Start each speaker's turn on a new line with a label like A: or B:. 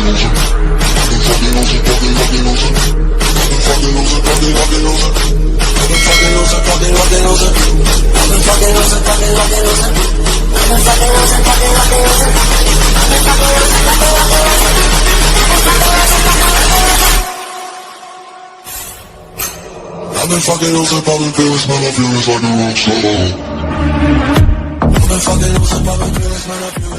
A: I've been fucking on some poppin' pills, man, I feel it's like a rock star. I've been fucking on some poppin' pills, man, I feel